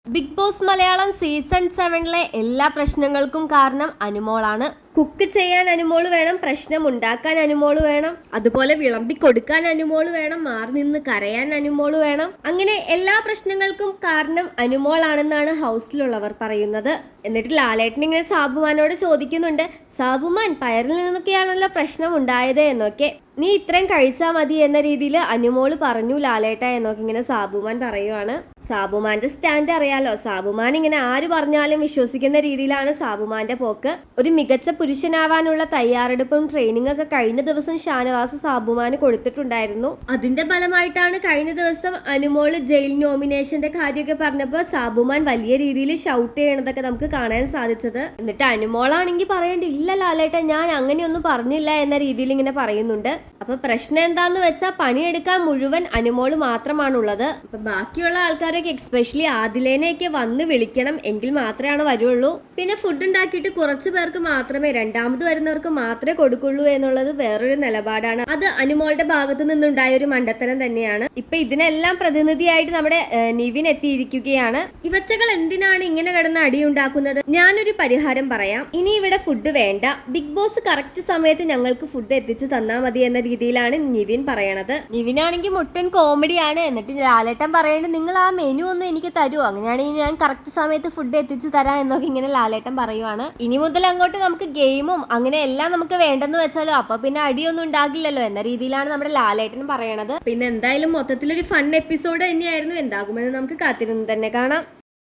Big boss Malayalam season 7 എല്ലാ പ്രശ്നങ്ങൾക്കും കാരണം അനുമോളാണ്. കുക്ക് ചെയ്യാൻ അനുമോള് വേണം, പ്രശ്നം ഉണ്ടാക്കാൻ അനുമോള് വേണം, അതുപോലെ വിളമ്പി കൊടുക്കാൻ അനുമോള് വേണം, മാറി നിന്ന് കരയാൻ അനുമോള് വേണം. അങ്ങനെ എല്ലാ പ്രശ്നങ്ങൾക്കും കാരണം അനുമോളാണെന്നാണ് ഹൗസിലുള്ളവർ പറയുന്നത്. എന്നിട്ട് ലാലേട്ടൻ ഇങ്ങനെ സാബുമാനോട് ചോദിക്കുന്നുണ്ട്, സാബുമാൻ പയറിൽ നിന്നൊക്കെയാണല്ലോ പ്രശ്നം ഉണ്ടായത് എന്നൊക്കെ, നീ ഇത്രയും കഴിച്ചാൽ മതി എന്ന രീതിയിൽ അനുമോള് പറഞ്ഞു ലാലേട്ട എന്നൊക്കെ ഇങ്ങനെ സാബുമാൻ പറയുവാണ്. സാബുമാന്റെ സ്റ്റാൻഡ് അറിയാലോ, സാബുമാൻ ഇങ്ങനെ ആര് പറഞ്ഞാലും വിശ്വസിക്കുന്ന രീതിയിലാണ് സാബുമാന്റെ പോക്ക്. ഒരു മികച്ച പുരുഷനാവാനുള്ള തയ്യാറെടുപ്പും ട്രെയിനിങ് ഒക്കെ കഴിഞ്ഞ ദിവസം ഷാനവാസ് സാബുമാന് കൊടുത്തിട്ടുണ്ടായിരുന്നു. അതിന്റെ ഫലമായിട്ടാണ് കഴിഞ്ഞ ദിവസം അനുമോള് ജയിൽ നോമിനേഷന്റെ കാര്യമൊക്കെ പറഞ്ഞപ്പോൾ സാബുമാൻ വലിയ രീതിയിൽ ഷൗട്ട് ചെയ്യണതൊക്കെ നമുക്ക് കാണാൻ സാധിച്ചത്. എന്നിട്ട് അനുമോളാണെങ്കിൽ പറയേണ്ട, ഇല്ല ലാലേട്ട ഞാൻ അങ്ങനെയൊന്നും പറഞ്ഞില്ല എന്ന രീതിയിൽ ഇങ്ങനെ പറയുന്നുണ്ട്. അപ്പൊ പ്രശ്നം എന്താന്ന് വെച്ചാൽ പണിയെടുക്കാൻ മുഴുവൻ അനുമോള് മാത്രമാണുള്ളത്. അപ്പൊ ബാക്കിയുള്ള ആൾക്കാരൊക്കെ എക്സ്പെഷ്യലി ആദിലേനെയൊക്കെ വന്ന് വിളിക്കണം, എങ്കിൽ മാത്രമാണ് വരുള്ളൂ. പിന്നെ ഫുഡ് ഉണ്ടാക്കിയിട്ട് കുറച്ചു പേർക്ക് മാത്രമേ, രണ്ടാമത് വരുന്നവർക്ക് മാത്രമേ കൊടുക്കുള്ളൂ എന്നുള്ളത് വേറൊരു നിലപാടാണ്. അത് അനുമോളുടെ ഭാഗത്തു നിന്നുണ്ടായ ഒരു മണ്ടത്തരം തന്നെയാണ്. ഇപ്പൊ ഇതിനെല്ലാം പ്രതിനിധിയായിട്ട് നമ്മുടെ നിവിൻ എത്തിയിരിക്കുകയാണ്. ഇവച്ചകൾ എന്തിനാണ് ഇങ്ങനെ കിടന്ന് അടിയുണ്ടാക്കുന്നത്? ഞാനൊരു പരിഹാരം പറയാം. ഇനി ഇവിടെ ഫുഡ് വേണ്ട, ബിഗ് ബോസ് കറക്റ്റ് സമയത്ത് ഞങ്ങൾക്ക് ഫുഡ് എത്തിച്ച് തന്നാൽ മതി എന്ന രീതിയിലാണ് നിവിൻ പറയണത്. നിവിനാണെങ്കിൽ മുട്ടൻ കോമഡിയാണ്. എന്നിട്ട് ലാലേട്ടൻ പറയേണ്ടത്, നിങ്ങൾ ആ മെനു ഒന്ന് എനിക്ക് തരുമോ, അങ്ങനെയാണെങ്കിൽ ഞാൻ കറക്റ്റ് സമയത്ത് ഫുഡ് എത്തിച്ച് തരാം എന്നൊക്കെ ഇങ്ങനെ ലാലേട്ടൻ പറയുവാണ്. ഇനി മുതൽ അങ്ങോട്ട് നമുക്ക് ഗെയിമും അങ്ങനെ എല്ലാം നമുക്ക് വേണ്ടെന്ന് വെച്ചാലോ അപ്പൊ പിന്നെ അടിയൊന്നും ഉണ്ടാകില്ലല്ലോ എന്ന രീതിയിലാണ് നമ്മുടെ ലാലേട്ടൻ പറയണത്. പിന്നെ എന്തായാലും മൊത്തത്തിലൊരു ഫൺ എപ്പിസോഡ് തന്നെയായിരുന്നു. എന്താകുമെന്ന് നമുക്ക് കാത്തിരുന്ന് തന്നെ കാണാം.